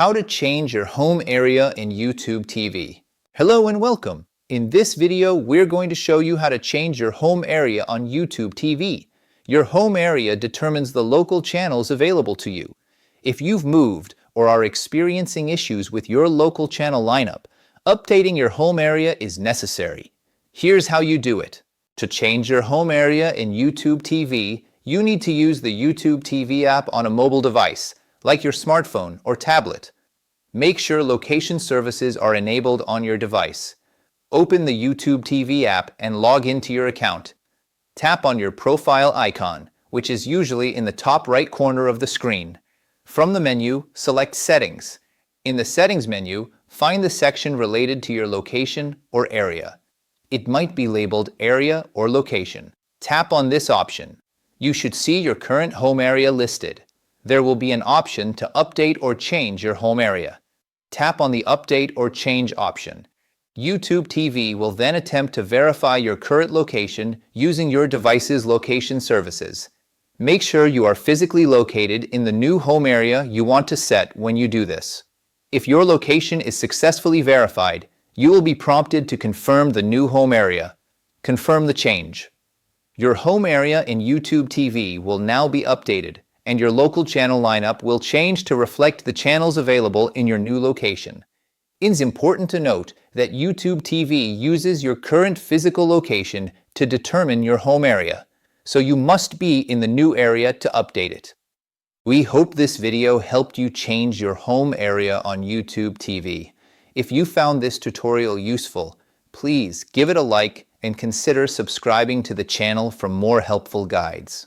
How to change your home area in YouTube TV. Hello and welcome. In this video, we're going to show you how to change your home area on YouTube TV. Your home area determines the local channels available to you. If you've moved or are experiencing issues with your local channel lineup, updating your home area is necessary. Here's how you do it. To change your home area in YouTube TV, you need to use the YouTube TV app on a mobile device, like your smartphone or tablet. Make sure location services are enabled on your device. Open the YouTube TV app and log into your account. Tap on your profile icon, which is usually in the top right corner of the screen. From the menu, select Settings. In the Settings menu, find the section related to your location or area. It might be labeled Area or Location. Tap on this option. You should see your current home area listed. There will be an option to update or change your home area. Tap on the Update or Change option. YouTube TV will then attempt to verify your current location using your device's location services. Make sure you are physically located in the new home area you want to set when you do this. If your location is successfully verified, you will be prompted to confirm the new home area. Confirm the change. Your home area in YouTube TV will now be updated, and your local channel lineup will change to reflect the channels available in your new location. It's important to note that YouTube TV uses your current physical location to determine your home area, so you must be in the new area to update it. We hope this video helped you change your home area on YouTube TV. If you found this tutorial useful, please give it a like and consider subscribing to the channel for more helpful guides.